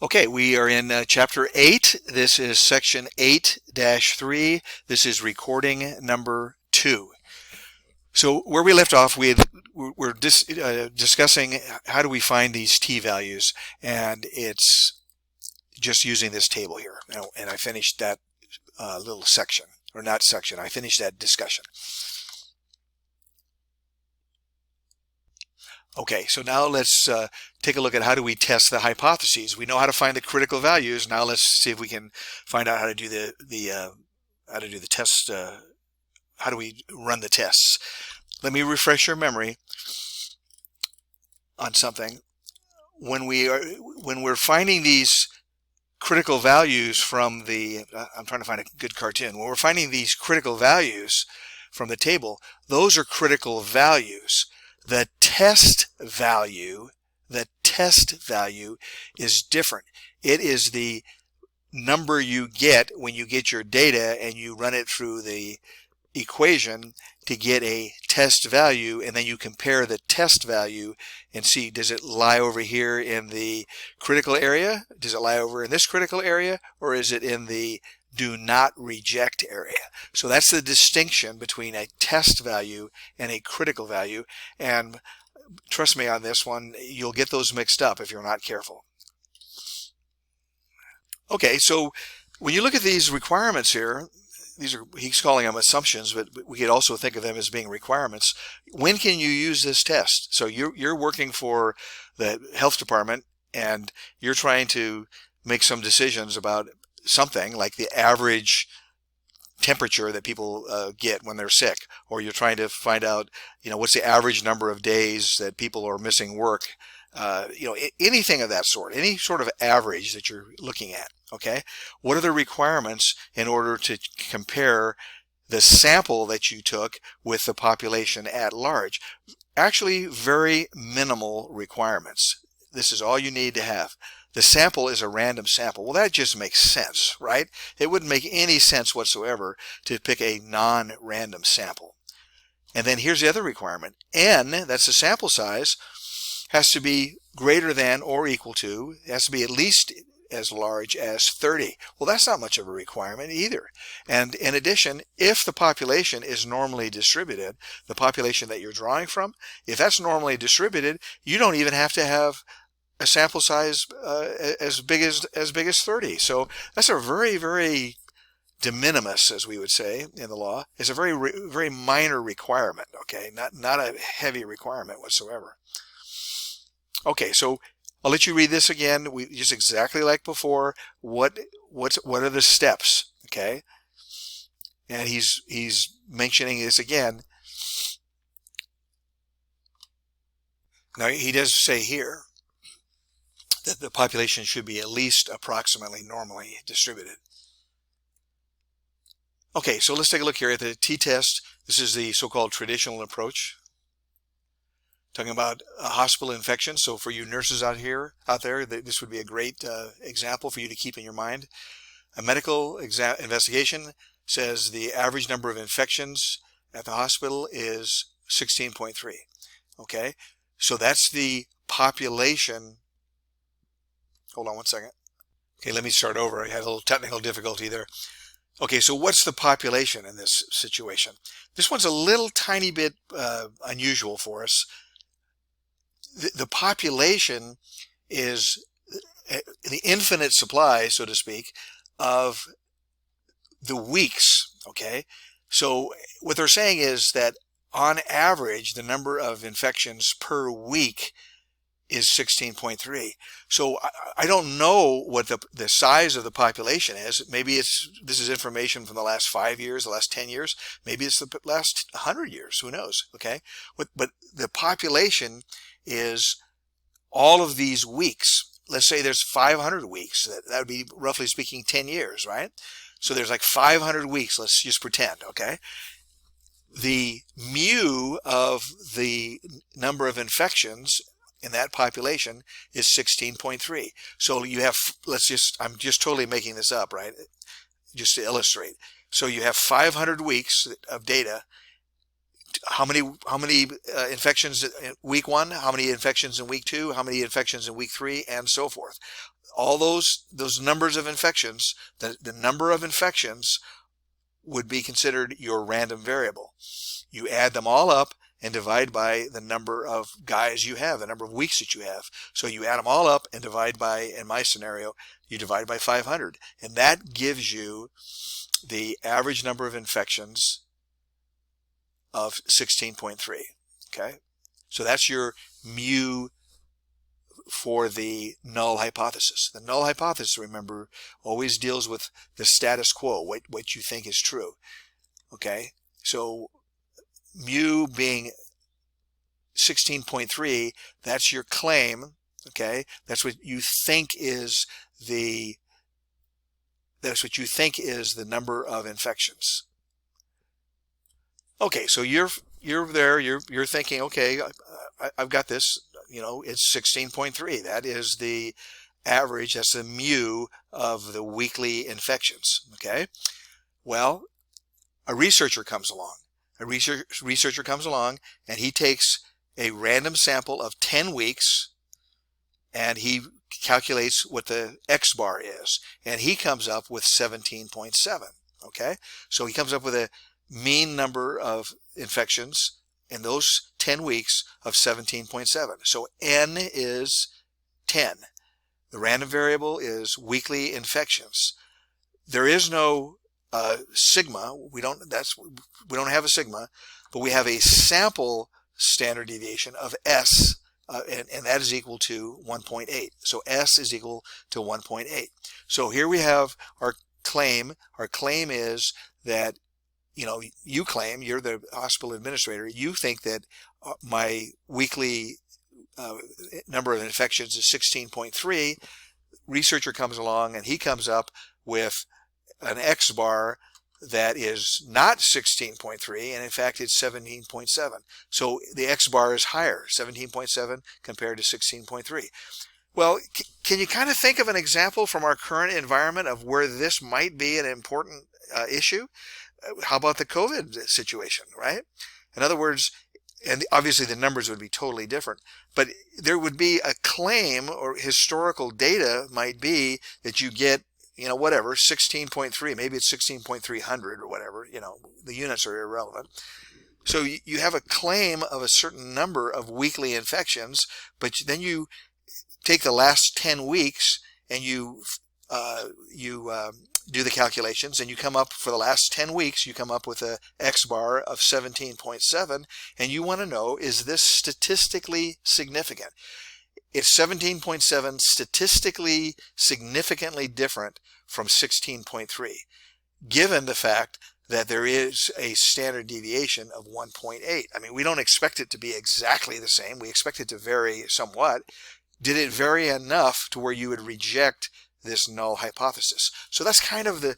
Okay, we are in chapter 8. This is section 8-3. This is recording number 2. So where we left off, we're discussing how do we find these t-values, and it's just using this table here. And I finished that little section, or not section, I finished that discussion. Okay, so now let's take a look at how do we test the hypotheses. We know how to find the critical values. Now let's see if we can find out how to do the test. How do we run the tests? Let me refresh your memory on something. When we're finding these critical values from the, I'm trying to find a good cartoon. When we're finding these critical values from the table, those are critical values. The test value is different. It is the number you get when you get your data and you run it through the equation to get a test value, and then you compare the test value and see, does it lie over here in the critical area? Does it lie over in this critical area? Or is it in the do not reject area? So that's the distinction between a test value and a critical value. And trust me on this one, you'll get those mixed up if you're not careful. Okay, so when you look at these requirements here, he's calling them assumptions, but we could also think of them as being requirements. When can you use this test? So you're working for the health department and you're trying to make some decisions about something like the average temperature that people get when they're sick, or you're trying to find out, what's the average number of days that people are missing work, anything of that sort, any sort of average that you're looking at. Okay, what are the requirements in order to compare the sample that you took with the population at large? Actually, very minimal requirements. This is all you need to have. The sample is a random sample. Well, that just makes sense, right? It wouldn't make any sense whatsoever to pick a non-random sample. And then here's the other requirement. N, that's the sample size, has to be greater than or equal to, it has to be at least as large as 30. Well, that's not much of a requirement either. And in addition, if the population is normally distributed, the population that you're drawing from, if that's normally distributed, you don't even have to have a sample size as big as 30. So that's a very, very de minimis, as we would say in the law. It's a very, very minor requirement. Okay, not a heavy requirement whatsoever. Okay, so I'll let you read this again. Just exactly like before. What are the steps? Okay, and he's mentioning this again. Now he does say here that the population should be at least approximately normally distributed. Okay, so let's take a look here at the t-test. This is the so-called traditional approach, talking about hospital infections. So for you nurses out there, this would be a great example for you to keep in your mind. A medical investigation says the average number of infections at the hospital is 16.3. Okay, so that's the population. Hold on one second. Okay, let me start over. I had a little technical difficulty there. Okay, so what's the population in this situation? This one's a little tiny bit unusual for us. The population is the infinite supply, so to speak, of the weeks. Okay, so what they're saying is that on average, the number of infections per week is 16.3. So I don't know what the size of the population is. Maybe this is information from the last 5 years, the last 10 years. Maybe it's the last 100 years. Who knows? Okay, but the population is all of these weeks. Let's say there's 500 weeks. That would be, roughly speaking, 10 years, right? So there's like 500 weeks. Let's just pretend, okay? The mu of the number of infections in that population is 16.3. So you have, I'm just totally making this up, right? Just to illustrate. So you have 500 weeks of data how many infections in week 1, how many infections in week 2, how many infections in week 3, and so forth. All those numbers of infections, the number of infections would be considered your random variable. You add them all up and divide by the number of guys you have, the number of weeks that you have. So you add them all up and divide by, in my scenario, you divide by 500. And that gives you the average number of infections of 16.3. Okay? So that's your mu for the null hypothesis. The null hypothesis, remember, always deals with the status quo, what you think is true. Okay? So mu being 16.3, that's your claim. Okay? That's what you think is the number of infections. Okay, so you're there, you're thinking, okay, I've got this, it's 16.3. That is the average, that's the mu of the weekly infections. Okay? Well, a researcher comes along. A researcher comes along and he takes a random sample of 10 weeks and he calculates what the X bar is, and he comes up with 17.7. Okay? So he comes up with a mean number of infections in those 10 weeks of 17.7. So N is 10. The random variable is weekly infections. There is no sigma. We don't have a sigma, but we have a sample standard deviation of S, and that is equal to 1.8. So S is equal to 1.8. So here we have our claim. Our claim is that, you claim, you're the hospital administrator, you think that my weekly number of infections is 16.3. Researcher comes along and he comes up with an X bar that is not 16.3, and in fact it's 17.7. So the X bar is higher, 17.7 compared to 16.3. Well, can you kind of think of an example from our current environment of where this might be an important issue? How about the COVID situation, right? In other words, and obviously the numbers would be totally different, but there would be a claim, or historical data might be that you get, whatever, 16.3, maybe it's 16.300 or whatever, the units are irrelevant. So you have a claim of a certain number of weekly infections, but then you take the last 10 weeks and you do the calculations, and you come up, for the last 10 weeks, you come up with a X bar of 17.7, and you want to know, is this statistically significant? It's 17.7 statistically significantly different from 16.3, given the fact that there is a standard deviation of 1.8. I mean, we don't expect it to be exactly the same. We expect it to vary somewhat. Did it vary enough to where you would reject this null hypothesis? So that's kind of the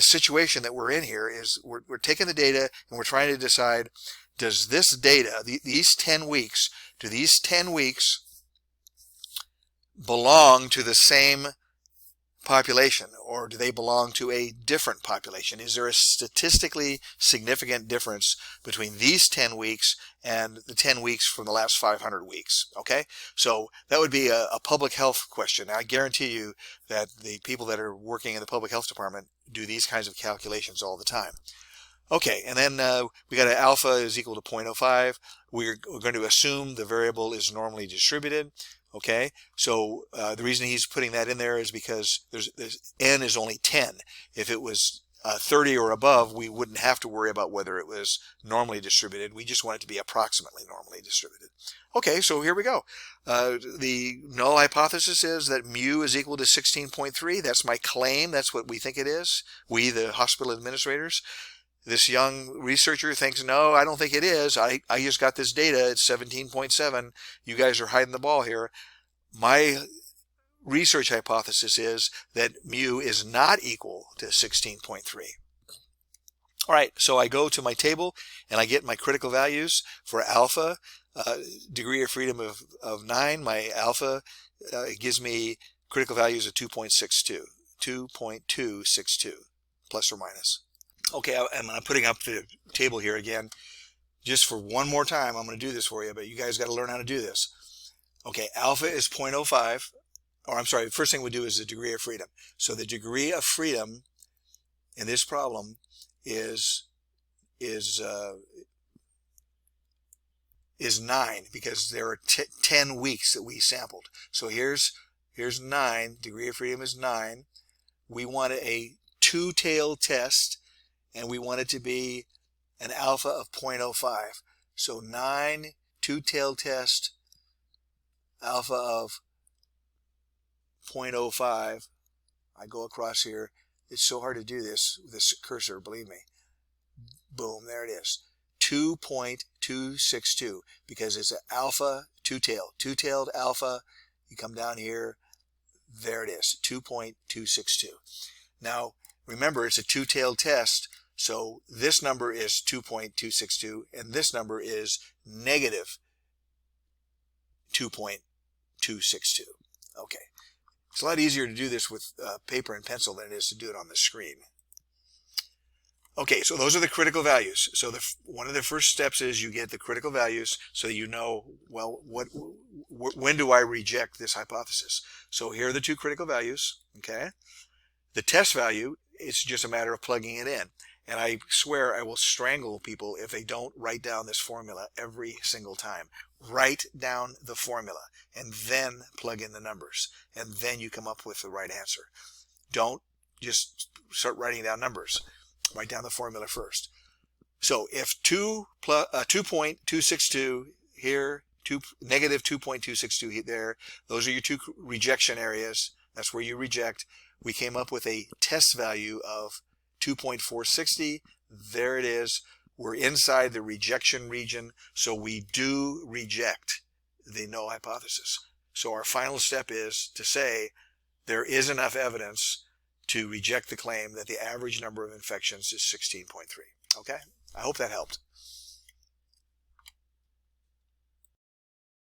situation that we're in here. Is we're taking the data and we're trying to decide, does this data, these 10 weeks, do these 10 weeks belong to the same population, or do they belong to a different population? Is there a statistically significant difference between these 10 weeks and the 10 weeks from the last 500 weeks? Okay, so that would be a public health question. I guarantee you that the people that are working in the public health department do these kinds of calculations all the time. Okay, and then we got an alpha is equal to 0.05. We're going to assume the variable is normally distributed. Okay, so the reason he's putting that in there is because there's n is only 10. If it was 30 or above, we wouldn't have to worry about whether it was normally distributed. We just want it to be approximately normally distributed. Okay, so here we go. The null hypothesis is that mu is equal to 16.3. That's my claim. That's what we think it is. We, the hospital administrators. This young researcher thinks, no, I don't think it is. I just got this data. It's 17.7. You guys are hiding the ball here. My research hypothesis is that mu is not equal to 16.3. All right, so I go to my table and I get my critical values for alpha, degree of freedom of 9. My alpha gives me critical values of 2.62, plus or minus. Okay, I'm putting up the table here again, just for one more time, I'm going to do this for you, but you guys got to learn how to do this. Okay, alpha is 0.05, or I'm sorry, the first thing we do is the degree of freedom. So the degree of freedom in this problem is 9, because there are 10 weeks that we sampled. So here's 9, degree of freedom is 9. We want a two-tailed test, and we want it to be an alpha of 0.05. So 9, two-tailed test, alpha of 0.05. I go across here. It's so hard to do this with this cursor, believe me. Boom, there it is. 2.262, because it's an alpha two-tailed. Two-tailed alpha, you come down here, there it is, 2.262. Now, remember, it's a two-tailed test, so this number is 2.262, and this number is negative 2.262. Okay. It's a lot easier to do this with paper and pencil than it is to do it on the screen. Okay, so those are the critical values. So one of the first steps is you get the critical values so that you know, well, when do I reject this hypothesis? So here are the two critical values, okay? The test value, it's just a matter of plugging it in. And I swear I will strangle people if they don't write down this formula every single time. Write down the formula and then plug in the numbers. And then you come up with the right answer. Don't just start writing down numbers. Write down the formula first. So if 2.262 here, negative 2.262 there, those are your two rejection areas. That's where you reject. We came up with a test value of 2.460. There it is. We're inside the rejection region, so we do reject the null hypothesis. So our final step is to say there is enough evidence to reject the claim that the average number of infections is 16.3. Okay? I hope that helped.